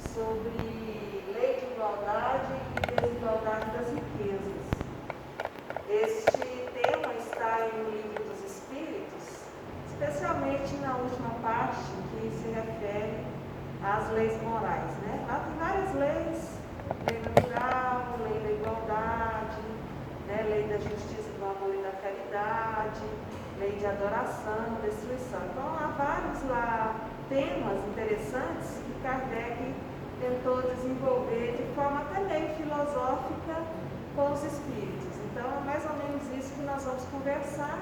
sobre lei de igualdade e desigualdade das riquezas. Este tema está em O Livro dos Espíritos, especialmente na última parte que se refere às leis morais, né? Lá tem várias leis, lei natural, lei da igualdade, né? Lei da justiça, do amor e da caridade, lei de adoração, destruição. Então há vários lá temas interessantes que Kardec tentou desenvolver de forma até meio filosófica com os espíritos. Então é mais ou menos isso que nós vamos conversar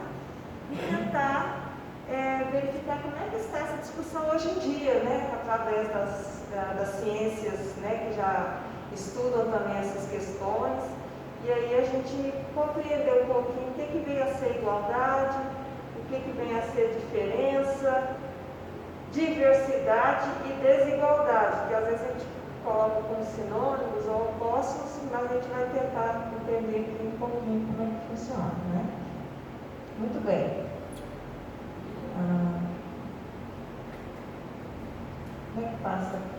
e tentar verificar como é que está essa discussão hoje em dia, né, através das ciências, né, que já estudam também essas questões, e aí a gente compreender um pouquinho o que vem a ser igualdade, o que vem a ser diferença, diversidade e desigualdade, que às vezes a gente coloca como sinônimos ou opostos, mas a gente vai tentar entender aqui um pouquinho como é que funciona, né? Muito bem. Como é que passa aqui?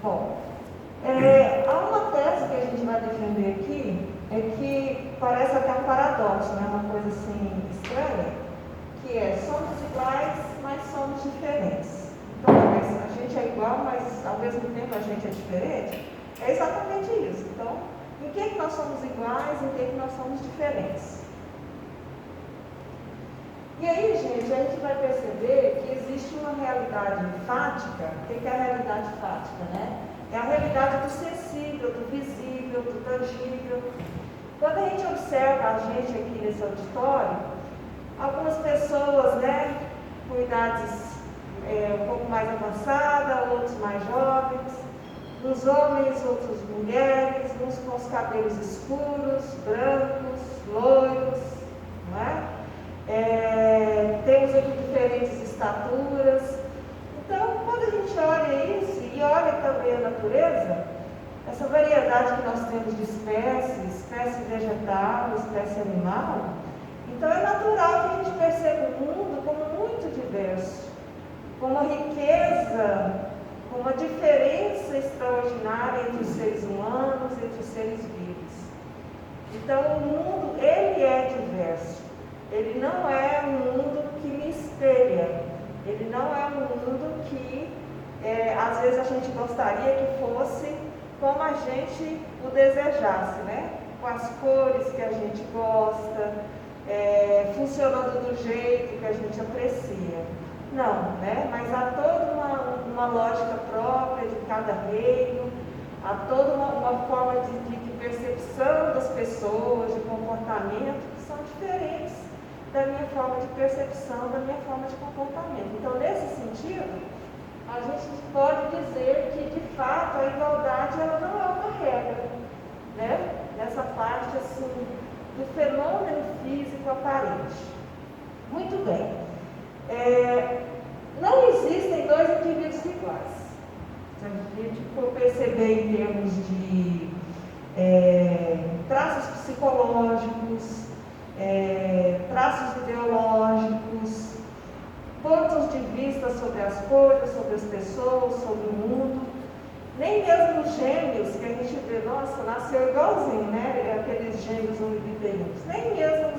Bom, há uma tese que a gente vai defender aqui, é que parece até um paradoxo, né? Uma coisa assim estranha, que é: somos iguais, mas somos diferentes. Então, a gente é igual, mas ao mesmo tempo a gente é diferente. É exatamente isso. Então, em que nós somos iguais, em que nós somos diferentes? E aí, gente, a gente vai perceber que existe uma realidade fática. O que é a realidade fática, né? É a realidade do sensível, do visível, do tangível. Quando a gente observa a gente aqui nesse auditório, algumas pessoas, né, com idades um pouco mais avançadas, outros mais jovens, uns homens, outros mulheres, uns com os cabelos escuros, brancos, loiros, não é? Temos aqui diferentes estaturas. Então, quando a gente olha isso e olha também a natureza, essa variedade que nós temos de espécie vegetal, espécie animal, então é natural que a gente perceba o mundo como muito diverso, com uma riqueza, com uma diferença extraordinária entre os seres humanos, entre os seres vivos. Então o mundo, ele é diverso. Ele não é um mundo que me espelha. Ele não é um mundo que às vezes a gente gostaria que fosse como a gente o desejasse, né? Com as cores que a gente gosta, funcionando do jeito que a gente aprecia. Não, né? Mas há toda uma lógica própria de cada reino, há toda uma forma de percepção das pessoas, de comportamento, que são diferentes da minha forma de percepção, da minha forma de comportamento. Então, nesse sentido, a gente pode dizer que, de fato, a igualdade ela não é uma regra, né? Nessa parte, assim, do fenômeno físico aparente. Muito bem. Não existem dois indivíduos iguais. Se a gente for perceber em termos de traços psicológicos, traços ideológicos, pontos de vista sobre as coisas, sobre as pessoas, sobre o mundo. Nem mesmo os gêmeos, que a gente vê, nossa, nasceu igualzinho, né? Aqueles gêmeos univitelinos. Nem mesmo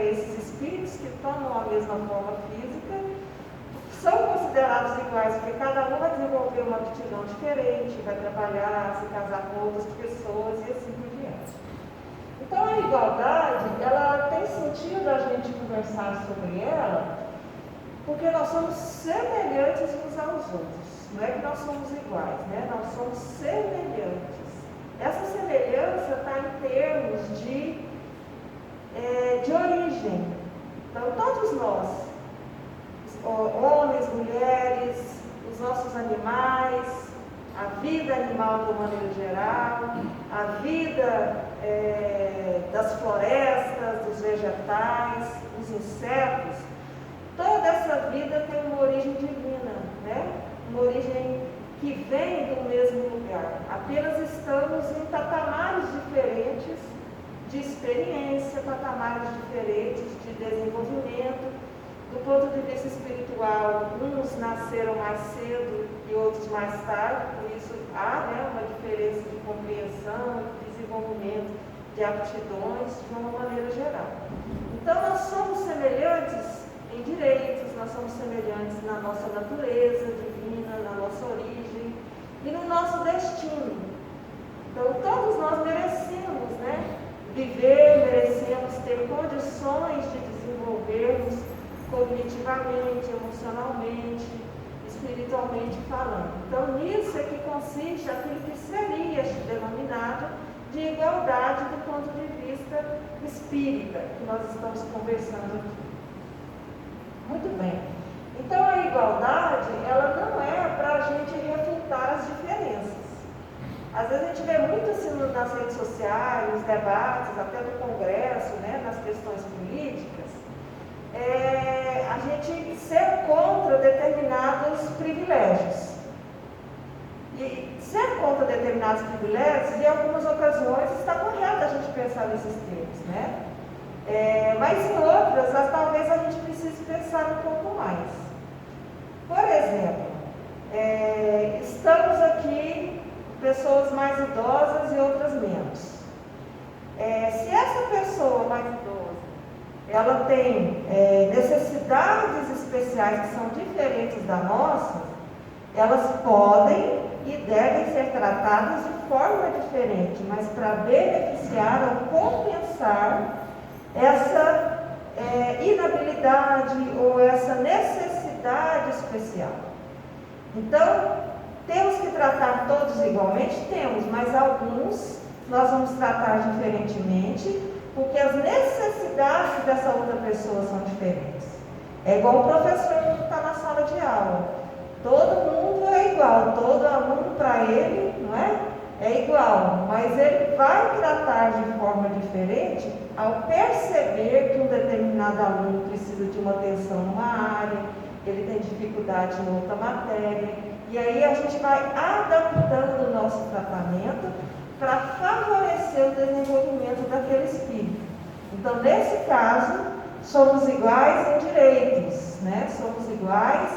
esses espíritos que tomam a mesma forma física são considerados iguais, porque cada um vai desenvolver uma aptidão diferente, vai trabalhar, se casar com outras pessoas e assim por diante. Então a igualdade, ela tem sentido a gente conversar sobre ela, porque nós somos semelhantes uns aos outros. Não é que nós somos iguais, né? Nós somos semelhantes. Essa semelhança está em termos de origem. Então todos nós, homens, mulheres, os nossos animais, a vida animal de uma maneira geral, a vida das florestas, dos vegetais, dos insetos, toda essa vida tem uma origem divina, né? Uma origem que vem do mesmo lugar. Apenas estamos em patamares diferentes experiência, patamares diferentes de desenvolvimento. Do ponto de vista espiritual, uns nasceram mais cedo e outros mais tarde, por isso há, né, uma diferença de compreensão, de desenvolvimento de aptidões de uma maneira geral. Então, nós somos semelhantes em direitos, nós somos semelhantes na nossa natureza divina, na nossa origem e no nosso destino. Então, todos nós merecemos, né, viver, merecemos ter condições de desenvolvermos cognitivamente, emocionalmente, espiritualmente falando. Então, nisso é que consiste aquilo que seria denominado de igualdade do ponto de vista espírita, que nós estamos conversando aqui. Muito bem. Então, a igualdade, ela não é para a gente refutar as diferenças. Às vezes a gente vê muito assim nas redes sociais, nos debates, até do Congresso, né, nas questões políticas, a gente ser contra determinados privilégios. E ser contra determinados privilégios, em algumas ocasiões, está correto a gente pensar nesses termos, né? Mas em outras, talvez a gente precise pensar um pouco mais. Por exemplo, estamos aqui pessoas mais idosas e outras menos. Se essa pessoa mais idosa ela tem necessidades especiais que são diferentes da nossa, elas podem e devem ser tratadas de forma diferente, mas para beneficiar ou compensar essa inabilidade ou essa necessidade especial. Então, temos que tratar todos igualmente? Temos, mas alguns nós vamos tratar diferentemente, porque as necessidades dessa outra pessoa são diferentes. É igual o professor que está na sala de aula. Todo mundo é igual, todo aluno para ele, não é? É igual, mas ele vai tratar de forma diferente ao perceber que um determinado aluno precisa de uma atenção numa área, ele tem dificuldade em outra matéria, e aí a gente vai adaptando o nosso tratamento para favorecer o desenvolvimento daquele espírito. Então, nesse caso, somos iguais em direitos, né? Somos iguais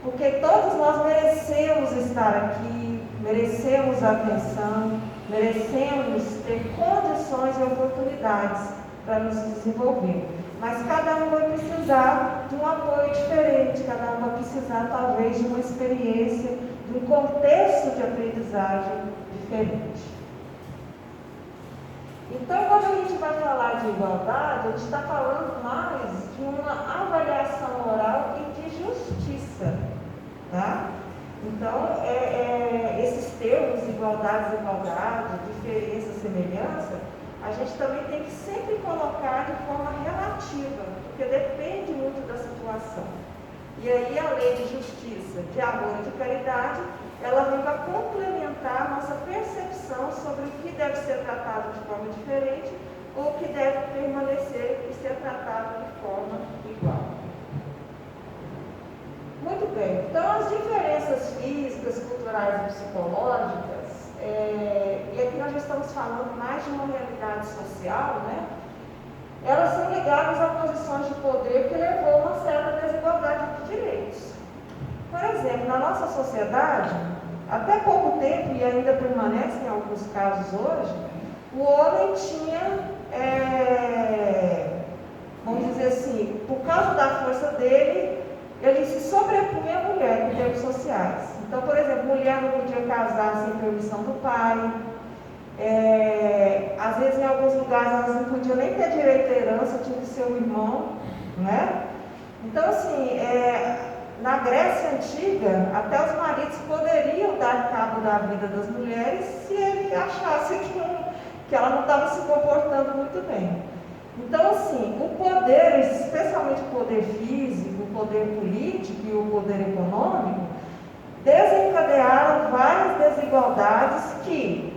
porque todos nós merecemos estar aqui, merecemos atenção, merecemos ter condições e oportunidades para nos desenvolver. Mas cada um vai precisar de um apoio diferente, cada um vai precisar talvez de uma experiência, de um contexto de aprendizagem diferente. Então, quando a gente vai falar de igualdade, a gente está falando mais de uma avaliação moral e de justiça, tá? Então, esses termos, igualdade, desigualdade, diferença, semelhança, a gente também tem que sempre colocar de forma relativa, porque depende muito da situação. E aí a lei de justiça, de amor e de caridade, ela vem para complementar a nossa percepção sobre o que deve ser tratado de forma diferente ou o que deve permanecer e ser tratado de forma igual. Muito bem, então as diferenças físicas, culturais e psicológicas, e aqui nós já estamos falando mais de uma realidade social, né? Elas são ligadas a posições de poder que levou a uma certa desigualdade de direitos. Por exemplo, na nossa sociedade, até pouco tempo, e ainda permanece em alguns casos hoje, o homem tinha, vamos dizer assim, por causa da força dele, ele se sobrepunha à mulher em termos sociais. Então, por exemplo, mulher não podia casar sem permissão do pai. Às vezes, em alguns lugares, elas não podiam nem ter direito à herança, tinha que ser o irmão, né? Então, assim, na Grécia Antiga, até os maridos poderiam dar cabo da vida das mulheres se ele achasse que ela não estava se comportando muito bem. Então, assim, o poder, especialmente o poder físico, o poder político e o poder econômico, desencadearam várias desigualdades que,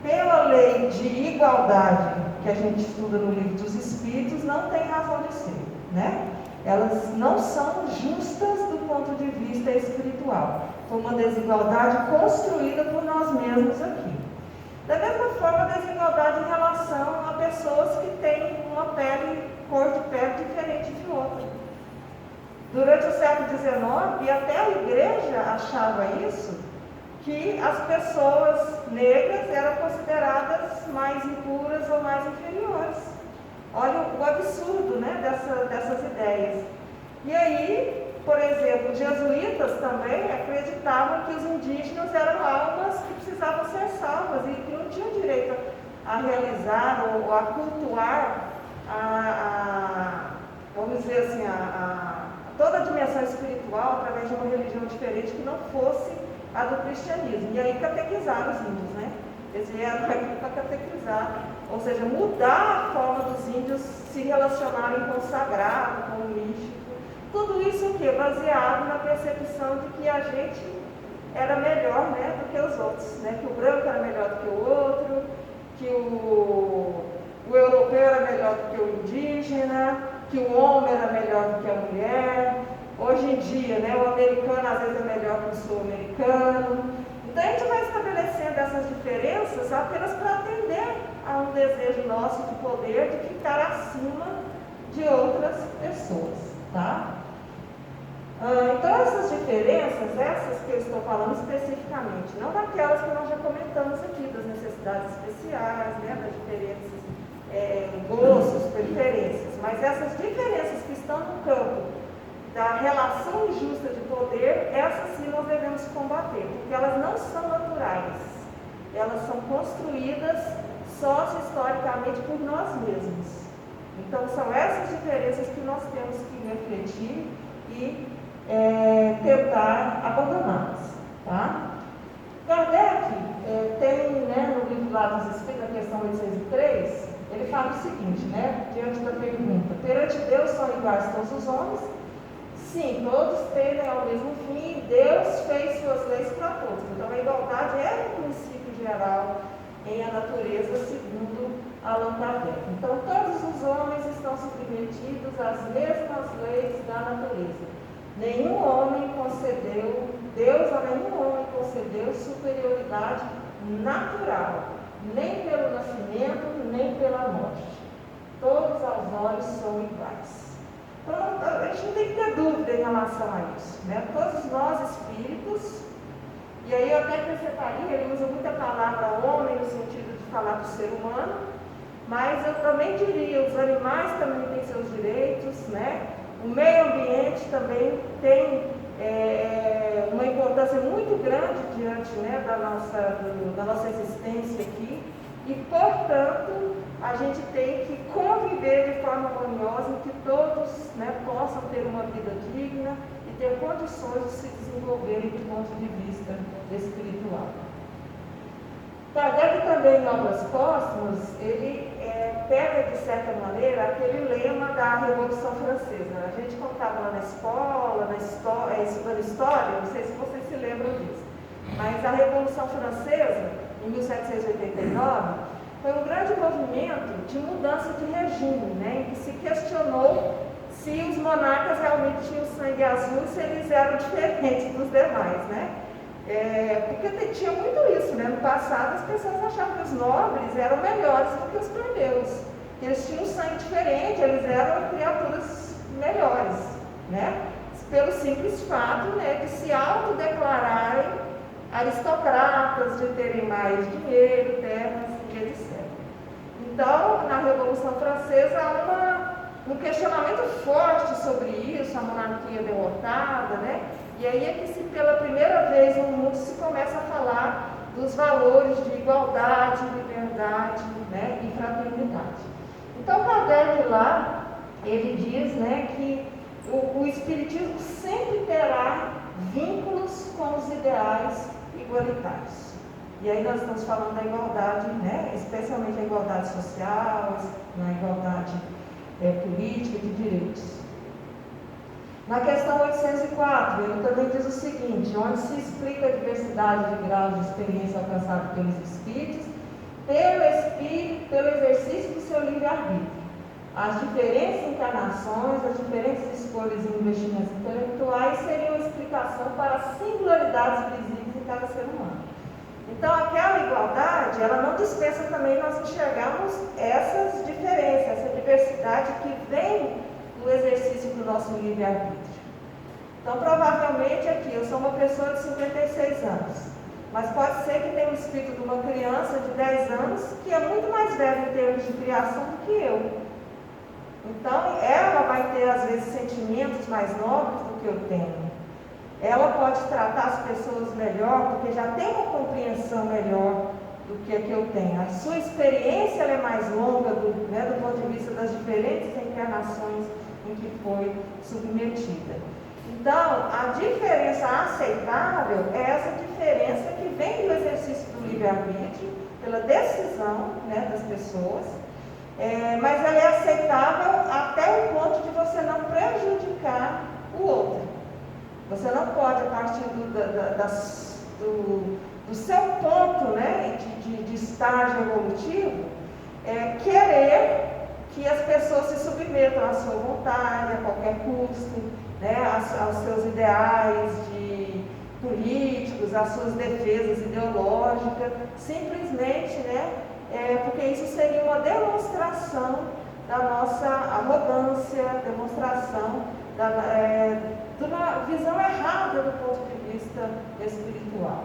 pela lei de igualdade que a gente estuda no Livro dos Espíritos, não tem razão de ser, né? Elas não são justas do ponto de vista espiritual. Foi uma desigualdade construída por nós mesmos aqui. Da mesma forma, a desigualdade em relação a pessoas que têm XIX, e até a igreja achava isso, que as pessoas negras eram consideradas mais impuras ou mais inferiores. Olha o absurdo, né, dessas ideias. E aí, por exemplo, os jesuítas também acreditavam que os indígenas eram almas que precisavam ser salvas e que não tinham direito a realizar ou a cultuar vamos dizer assim, toda a dimensão espiritual através de uma religião diferente que não fosse a do cristianismo. E aí catequizaram os índios, né? Eles vieram aqui para catequizar, ou seja, mudar a forma dos índios se relacionarem com o sagrado, com o místico. Tudo isso o quê? Baseado na percepção de que a gente era melhor, né, do que os outros, né? Que o branco era melhor do que o outro, que o europeu era melhor do que o indígena, que o homem era melhor do que a mulher. Hoje em dia, né, o americano às vezes é melhor que o sul-americano. Então a gente vai estabelecendo essas diferenças apenas para atender a um desejo nosso de poder, de ficar acima de outras pessoas, tá? Então essas diferenças, essas que eu estou falando especificamente, não daquelas que nós já comentamos aqui, das necessidades especiais, né, das diferenças, gostos, preferências, mas essas diferenças que estão no campo da relação injusta de poder, essas sim nós devemos combater, porque elas não são naturais, elas são construídas socio-historicamente por nós mesmos. Então são essas diferenças que nós temos que refletir e tentar abandoná-las, tá? Kardec tem, né, no livro lá dos Espíritos, na questão 803, ele fala o seguinte, né, diante da pergunta: perante Deus são iguais todos os homens? Sim, todos tendem ao mesmo fim, Deus fez suas leis para todos. Então a igualdade é um princípio geral em a natureza, segundo Allan Kardec. Então todos os homens estão submetidos às mesmas leis da natureza. Nenhum homem concedeu, Deus a nenhum homem concedeu superioridade natural, nem pelo nascimento, nem pela morte. Todos aos olhos são iguais. Então, a gente não tem que ter dúvida em relação a isso, né? Todos nós espíritos, e aí eu até acrescentaria, ele usa muita palavra homem no sentido de falar do ser humano, mas eu também diria, os animais também têm seus direitos, né? O meio ambiente também tem uma importância muito grande diante, né, da nossa existência aqui, e, portanto, a gente tem que conviver de forma harmoniosa em que todos, né, possam ter uma vida digna e ter condições de se desenvolverem do ponto de vista espiritual. Kardec também, em Obras Póstumas, ele pega, de certa maneira, aquele lema da Revolução Francesa. A gente contava lá na escola, estudando história, não sei se vocês se lembram disso, mas a Revolução Francesa, em 1789, foi um grande movimento de mudança de regime, né, em que se questionou se os monarcas realmente tinham sangue azul e se eles eram diferentes dos demais, né? Porque tinha muito isso, né? No passado as pessoas achavam que os nobres eram melhores do que os plebeus. Eles tinham sangue diferente, eles eram criaturas melhores, né? Pelo simples fato, né, de se autodeclararem aristocratas, de terem mais dinheiro, terras e etc. Então, na Revolução Francesa há um questionamento forte sobre isso, a monarquia derrotada, né? E aí é que pela primeira vez no mundo se começa a falar dos valores de igualdade, liberdade, né, e fraternidade. Então, Kardec lá, ele diz, né, que o Espiritismo sempre terá vínculos com os ideais igualitários. E aí nós estamos falando da igualdade, né, especialmente a igualdade social, a igualdade política e de direitos. Na questão 804, ele também diz o seguinte, onde se explica a diversidade de graus de experiência alcançada pelos espíritos, pelo exercício do seu livre-arbítrio. As diferentes encarnações, as diferentes escolhas e investimentos intelectuais seriam explicação para as singularidades visíveis em cada ser humano. Então, aquela igualdade, ela não dispensa também nós enxergarmos essas diferenças, essa diversidade que vem do exercício do nosso livre-arbítrio. Então, provavelmente aqui, eu sou uma pessoa de 56 anos, mas pode ser que tenha o espírito de uma criança de 10 anos, que é muito mais velha em termos de criação do que eu. Então, ela vai ter, às vezes, sentimentos mais nobres do que eu tenho. Ela pode tratar as pessoas melhor, porque já tem uma compreensão melhor do que a que eu tenho. A sua experiência ela é mais longa do ponto de vista das diferentes encarnações em que foi submetida. Então, a diferença aceitável é essa diferença que vem do exercício do livre-arbítrio, pela decisão das pessoas, mas ela é aceitável até o ponto de você não prejudicar o outro. Você não pode, a partir do seu ponto de estágio evolutivo, querer que as pessoas se submetam à sua vontade, a qualquer custo, aos seus ideais políticos, às suas defesas ideológicas, simplesmente, porque isso seria uma demonstração da nossa arrogância, demonstração de uma visão errada do ponto de vista espiritual.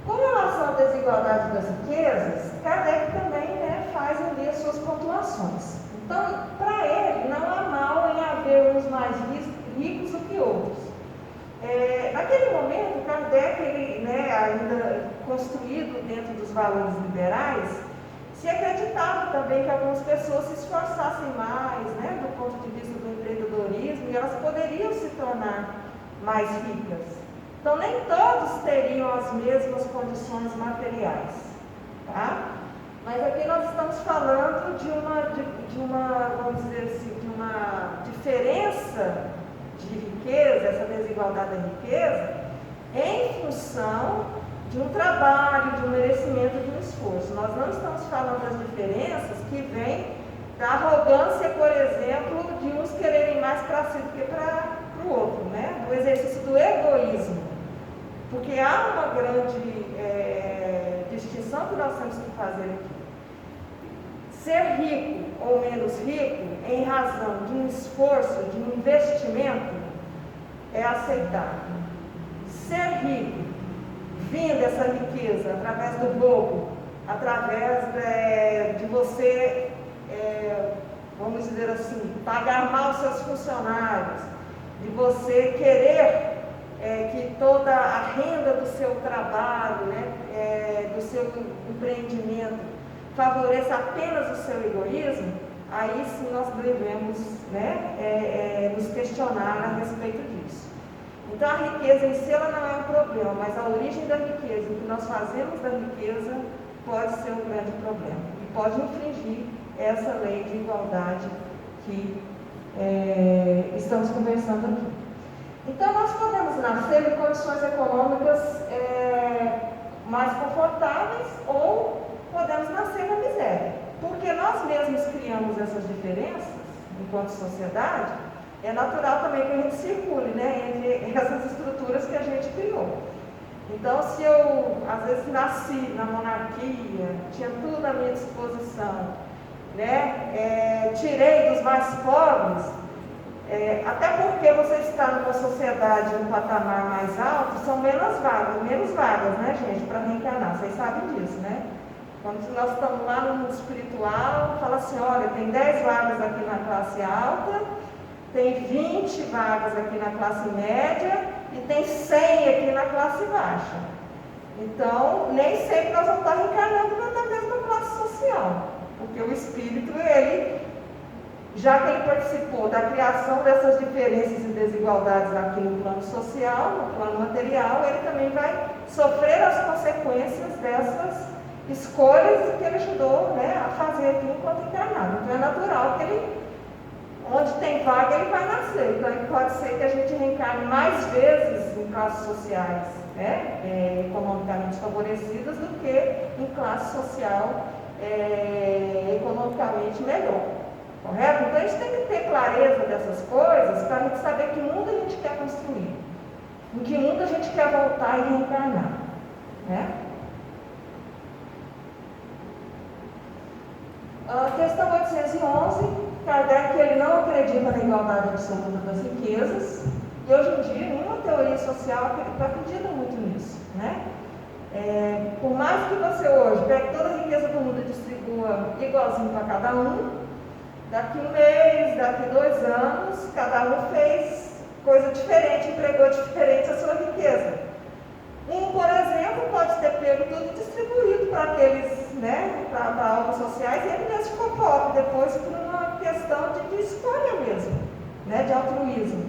Com relação à desigualdade das riquezas, Kardec também faz ali as suas pontuações. Então, para ele, não há mal em haver uns mais ricos do que outros. Naquele momento, Kardec, ainda construído dentro dos valores liberais, se acreditava também que algumas pessoas se esforçassem mais, do ponto de vista do empreendedorismo, e elas poderiam se tornar mais ricas. Então, nem todos teriam as mesmas condições materiais, tá? Mas aqui nós estamos falando de uma, vamos dizer assim, de uma diferença de riqueza, essa desigualdade da riqueza, em função de um trabalho, de um merecimento, de um esforço. Nós não estamos falando das diferenças que vêm da arrogância, por exemplo, de uns quererem mais para si do que para o outro, do exercício do egoísmo. Porque há uma grande distinção que nós temos que fazer aqui. Ser rico ou menos rico, em razão de um esforço, de um investimento, é aceitável. Ser rico, vindo essa riqueza através do roubo, através de você, vamos dizer assim, pagar mal seus funcionários, de você querer que toda a renda do seu trabalho, do seu empreendimento, favoreça apenas o seu egoísmo, aí sim nós devemos nos questionar a respeito disso. Então a riqueza em si ela não é um problema, mas a origem da riqueza, o que nós fazemos da riqueza, pode ser um grande problema e pode infringir essa lei de igualdade que estamos conversando aqui. Então nós podemos nascer em condições econômicas mais confortáveis ou podemos nascer na miséria, porque nós mesmos criamos essas diferenças enquanto sociedade. É natural também que a gente circule entre essas estruturas que a gente criou. Então, se eu, às vezes, nasci na monarquia, tinha tudo à minha disposição, tirei dos mais pobres, até porque você está numa sociedade, num patamar mais alto, são menos vagas, gente, para reencarnar. Vocês sabem disso, Quando nós estamos lá no mundo espiritual, fala assim, olha, tem 10 vagas aqui na classe alta, tem 20 vagas aqui na classe média e tem 100 aqui na classe baixa. Então, nem sempre nós vamos estar reencarnando na mesma classe social, porque o espírito, já que ele participou da criação dessas diferenças e desigualdades aqui no plano social, no plano material, ele também vai sofrer as consequências dessas escolhas que ele ajudou a fazer aqui enquanto encarnado. Então é natural que ele, onde tem vaga, ele vai nascer. Então pode ser que a gente reencarne mais vezes em classes sociais economicamente favorecidas do que em classe social economicamente melhor. Correto? Então a gente tem que ter clareza dessas coisas para a gente saber que mundo a gente quer construir, em que mundo a gente quer voltar e reencarnar. Questão 811, Kardec ele não acredita na igualdade absoluta das riquezas, e hoje em dia, nenhuma teoria social acredita muito nisso, né? Por mais que você hoje pegue toda a riqueza do mundo e distribua igualzinho para cada um, daqui um mês, daqui 2 anos, cada um fez coisa diferente, empregou diferente a sua riqueza. Um, por exemplo, pode ter pego tudo e distribuído para aqueles, né, para obras sociais, e ele mesmo ficou pobre, depois por uma questão de escolha mesmo, né, de altruísmo.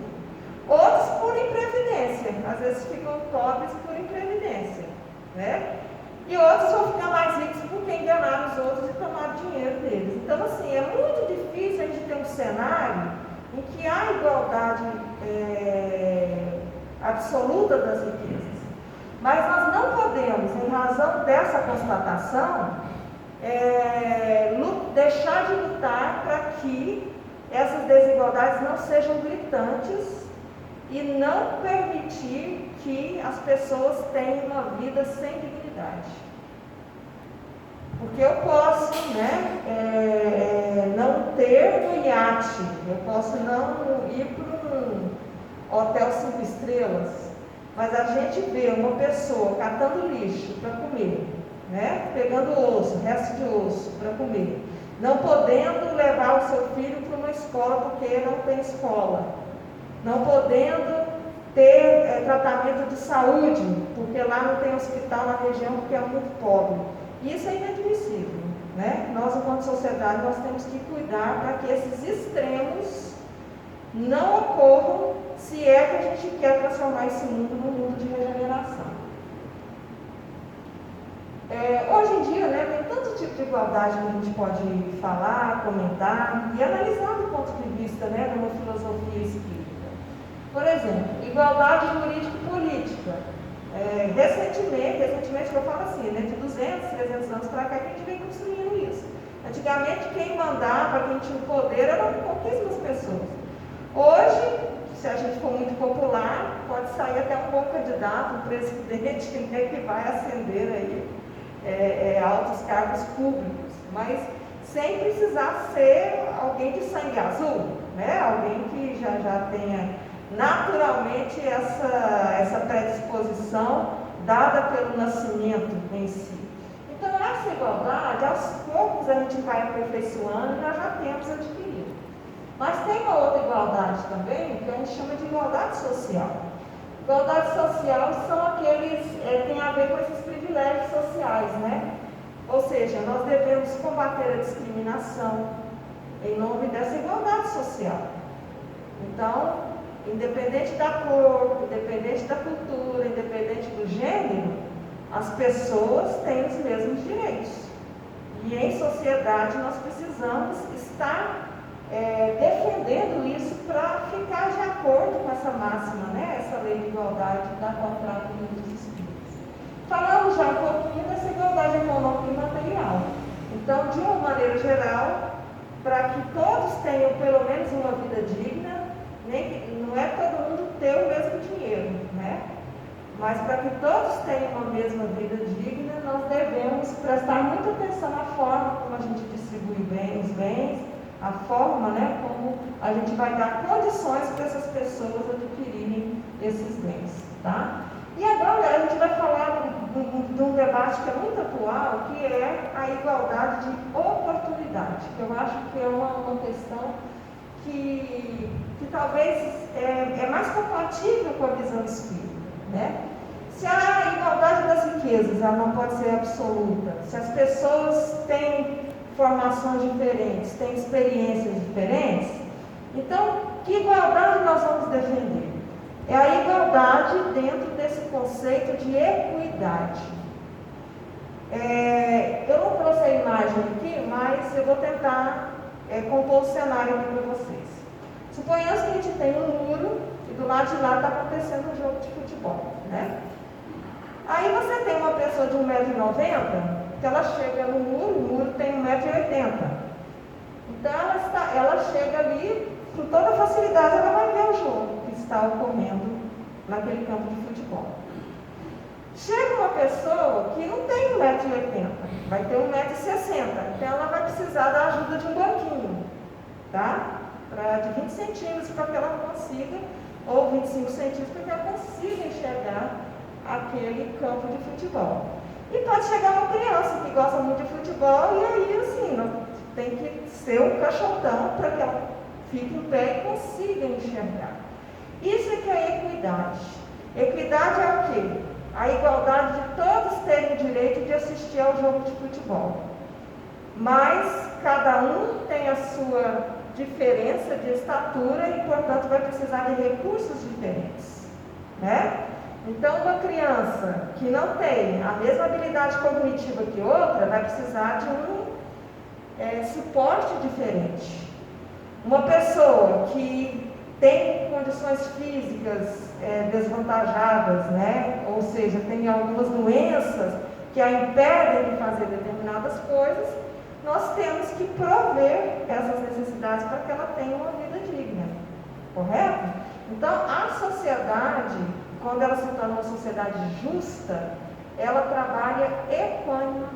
Outros por imprevidência, às vezes ficam pobres por imprevidência, né? E outros vão ficar mais ricos porque enganaram os outros e tomaram dinheiro deles. Então, assim, é muito difícil a gente ter um cenário em que há igualdade absoluta das riquezas. Mas nós não podemos, em razão dessa constatação, deixar de lutar para que essas desigualdades não sejam gritantes e não permitir que as pessoas tenham uma vida sem dignidade. Porque eu posso, né, não ter um iate, eu posso não ir para um hotel 5 estrelas, mas a gente vê uma pessoa catando lixo para comer, né, pegando osso, resto de osso para comer, não podendo levar o seu filho para uma escola porque não tem escola, não podendo ter tratamento de saúde, porque lá não tem hospital na região porque é muito pobre. Isso é inadmissível, né? Nós, enquanto sociedade, nós temos que cuidar para que esses extremos não ocorram, se é que a gente quer transformar esse mundo num mundo de regeneração. Hoje em dia, né, tem tanto tipo de igualdade que a gente pode falar, comentar e analisar do ponto de vista, né, de uma filosofia espírita. Por exemplo, igualdade jurídico-política. Recentemente, eu falo assim, né, de 200, 300 anos para cá, que a gente vem construindo isso. Antigamente, quem mandava, quem tinha o poder, eram pouquíssimas pessoas. Hoje, se a gente for muito popular, pode sair até um bom candidato, um presidente, né, que vai ascender aí altos cargos públicos, mas sem precisar ser alguém de sangue azul, né? Alguém que já tenha naturalmente essa predisposição dada pelo nascimento em si. Então, essa igualdade, aos poucos a gente vai aperfeiçoando e nós já temos adquirido. Mas tem uma outra igualdade também, que a gente chama de igualdade social. Igualdade social são aqueles, tem a ver com esses privilégios sociais, né? Ou seja, nós devemos combater a discriminação em nome dessa igualdade social. Então, independente da cor, independente da cultura, independente do gênero, as pessoas têm os mesmos direitos. E em sociedade nós precisamos estar defendendo isso para ficar de acordo com essa máxima, né? Essa lei de igualdade da qual trata o Livro dos Espíritos. Falamos já um pouquinho dessa igualdade econômica e material. Então, de uma maneira geral, para que todos tenham pelo menos uma vida digna, não é todo mundo ter o mesmo dinheiro, né? Mas para que todos tenham uma mesma vida digna, nós devemos prestar muita atenção na forma como a gente distribui os bens, a forma, né, como a gente vai dar condições para essas pessoas adquirirem esses bens, tá? E agora a gente vai falar de um debate que é muito atual, que é a igualdade de oportunidade, que eu acho que é uma questão que talvez é mais compatível com a visão espírita, né? Se a igualdade das riquezas ela não pode ser absoluta, se as pessoas têm formações diferentes, têm experiências diferentes, então que igualdade nós vamos defender? É a igualdade dentro desse conceito de equidade. Eu não trouxe a imagem aqui, mas eu vou tentar compor o cenário aqui para vocês. Suponhamos que a gente tem um muro e do lado de lá está acontecendo um jogo de futebol, né? Aí você tem uma pessoa de 1,90 m, que ela chega no muro, o muro tem 1,80 m. Então ela chega ali, com toda facilidade, ela vai ver o jogo que está ocorrendo naquele campo de futebol. Chega uma pessoa que não tem 1,80 m, vai ter 1,60 m, então ela vai precisar da ajuda de um banquinho. tá? De 20 centímetros para que ela consiga, ou 25 centímetros para que ela consiga enxergar aquele campo de futebol. E pode chegar uma criança que gosta muito de futebol e aí, assim, tem que ser um caixotão para que ela fique em pé e consiga enxergar. Isso é que é equidade. Equidade é o quê? A igualdade de todos terem o direito de assistir ao jogo de futebol. Mas cada um tem a sua diferença de estatura e, portanto, vai precisar de recursos diferentes, né? Então, uma criança que não tem a mesma habilidade cognitiva que outra vai precisar de um suporte diferente. Uma pessoa que tem condições físicas desvantajadas, né? Ou seja, tem algumas doenças que a impedem de fazer determinadas coisas, nós temos que prover essas necessidades para que ela tenha uma vida digna, correto? Então, a sociedade, quando ela se torna uma sociedade justa, ela trabalha equanimemente.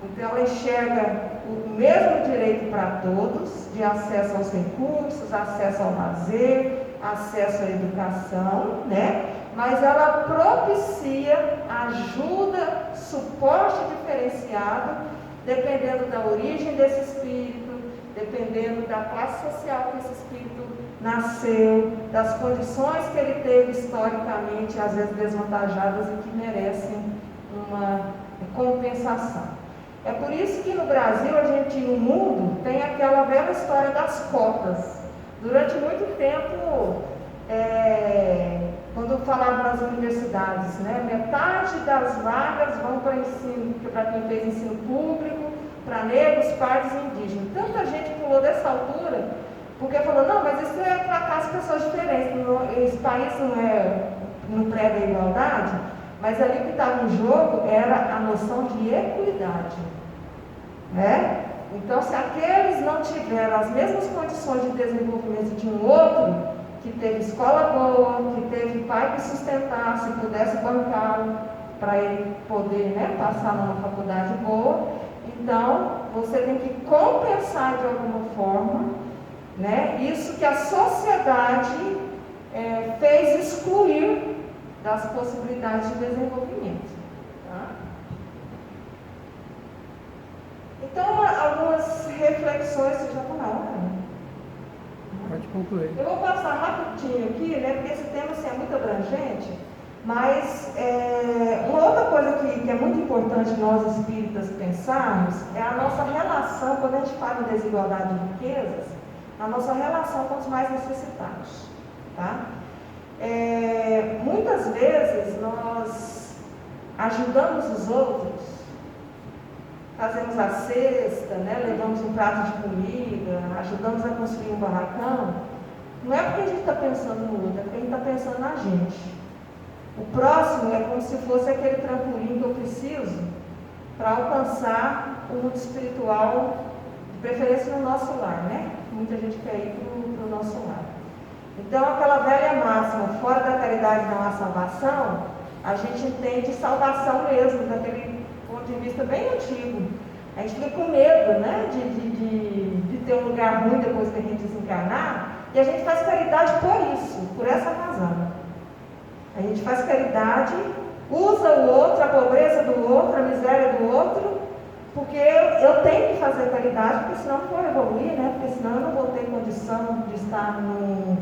Então, ela enxerga o mesmo direito para todos, de acesso aos recursos, acesso ao lazer, acesso à educação, né? Mas ela propicia ajuda, suporte diferenciado, dependendo da origem desse espírito, dependendo da classe social que esse espírito nasceu, das condições que ele teve historicamente, às vezes desvantajadas e que merecem uma compensação. É por isso que no Brasil, no mundo, tem aquela velha história das cotas. Durante muito tempo, quando falavam nas universidades, né, metade das vagas vão para ensino, para quem fez ensino público, para negros, pardos e indígenas. Tanta gente pulou dessa altura, porque falou, não, mas isso é tratar as pessoas diferentes, esse país não prega a igualdade, mas ali o que estava em jogo era a noção de equidade, né? Então, se aqueles não tiveram as mesmas condições de desenvolvimento de um outro, que teve escola boa, que teve pai que sustentasse, pudesse bancá-lo para ele poder, né, passar numa faculdade boa, então você tem que compensar de alguma forma, né, isso que a sociedade fez excluir das possibilidades de desenvolvimento. Tá? Então, algumas reflexões, você já falaram, né? Pode concluir. Eu vou passar rapidinho aqui, né, porque esse tema assim, é muito abrangente, mas uma outra coisa que é muito importante nós espíritas pensarmos é a nossa relação, quando a gente fala em desigualdade de riquezas, a nossa relação com os mais necessitados. Tá? Muitas vezes nós ajudamos os outros, fazemos a cesta, né, levamos um prato de comida, ajudamos a construir um barracão, não é porque a gente está pensando no outro, é porque a gente está pensando na gente. O próximo é como se fosse aquele trampolim que eu preciso para alcançar o mundo espiritual, de preferência no nosso lar, né? Muita gente quer ir para o nosso lar. Então, aquela velha máxima, fora da caridade não há salvação, a gente entende salvação mesmo, daquele ponto de vista bem antigo. A gente fica com medo, né, de ter um lugar ruim depois que a gente desencarnar, e a gente faz caridade por isso, por essa razão. A gente faz caridade, usa o outro, a pobreza do outro, a miséria do outro, porque eu tenho que fazer caridade, porque senão não vou evoluir, né, porque senão eu não vou ter condição de estar num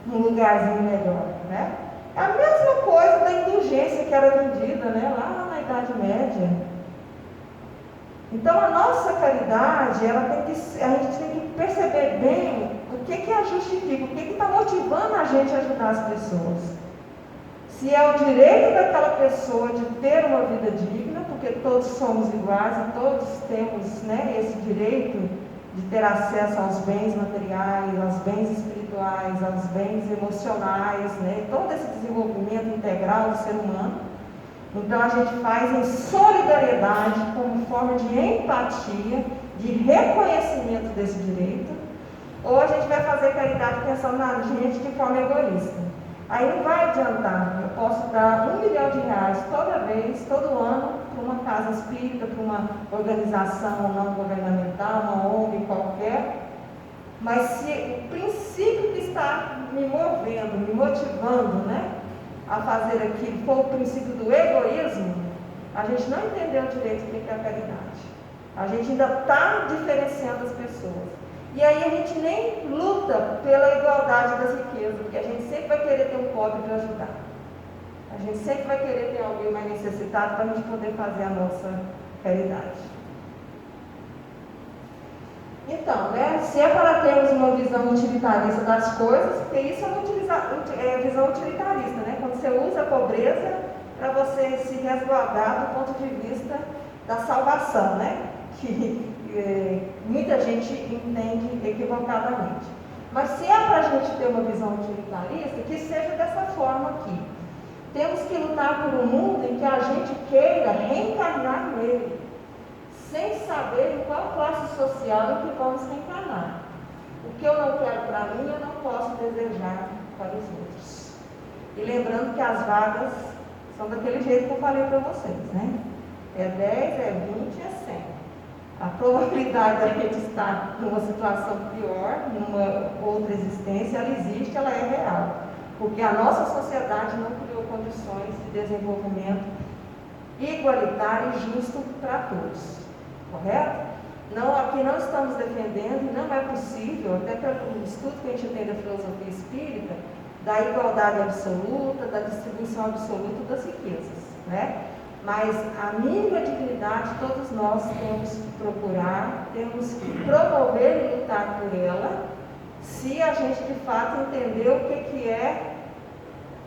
lugarzinho melhor, né. É a mesma coisa da indulgência que era vendida, né, lá na Idade Média. Então, a nossa caridade, a gente tem que perceber bem o que a justifica, o que está motivando a gente a ajudar as pessoas. Se é o direito daquela pessoa de ter uma vida digna, porque todos somos iguais e todos temos, né, esse direito de ter acesso aos bens materiais, aos bens espirituais, aos bens emocionais, né, todo esse desenvolvimento integral do ser humano. Então, a gente faz em solidariedade, como forma de empatia, de reconhecimento desse direito, ou a gente vai fazer caridade pensando na gente de forma egoísta. Aí não vai adiantar, eu posso dar R$1 milhão toda vez, todo ano, para uma casa espírita, para uma organização não governamental, uma ONG qualquer, mas se o princípio que está me movendo, me motivando, né, a fazer aquilo for o princípio do egoísmo, a gente não entendeu direito o que é a caridade. A gente ainda está diferenciando as pessoas. E aí a gente nem luta pela igualdade das riquezas, porque a gente sempre vai querer ter um pobre para ajudar. A gente sempre vai querer ter alguém mais necessitado para a gente poder fazer a nossa caridade. Então, né, se é para termos uma visão utilitarista das coisas, porque isso é uma visão utilitarista, né? Quando você usa a pobreza para você se resguardar do ponto de vista da salvação, né? Que muita gente entende equivocadamente. Mas se é para a gente ter uma visão utilitarista, que seja dessa forma aqui. Temos que lutar por um mundo em que a gente queira reencarnar nele, sem saber em qual classe social que vamos reencarnar. O que eu não quero para mim, eu não posso desejar para os outros. E lembrando que as vagas são daquele jeito que eu falei para vocês, né? É 10, é 20, é 100. A probabilidade da gente estar numa situação pior, numa outra existência, ela existe, ela é real. Porque a nossa sociedade não criou condições de desenvolvimento igualitário e justo para todos. Correto? Não, aqui não estamos defendendo, não é possível, até pelo estudo que a gente tem da filosofia espírita, da igualdade absoluta, da distribuição absoluta das riquezas, né? Mas a mínima dignidade todos nós temos que procurar, temos que promover e lutar por ela, se a gente de fato entender o que é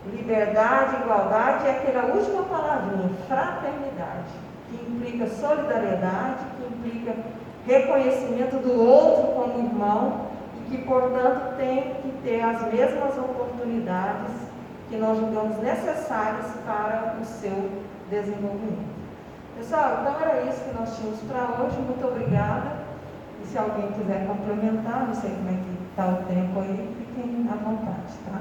liberdade, igualdade e aquela última palavrinha, fraternidade, que implica solidariedade, que implica reconhecimento do outro como irmão e que, portanto, tem que ter as mesmas oportunidades que nós julgamos necessárias para o seu desenvolvimento. Pessoal, então era isso que nós tínhamos para hoje. Muito obrigada. E se alguém quiser complementar, não sei como é que está o tempo aí, fiquem à vontade, tá?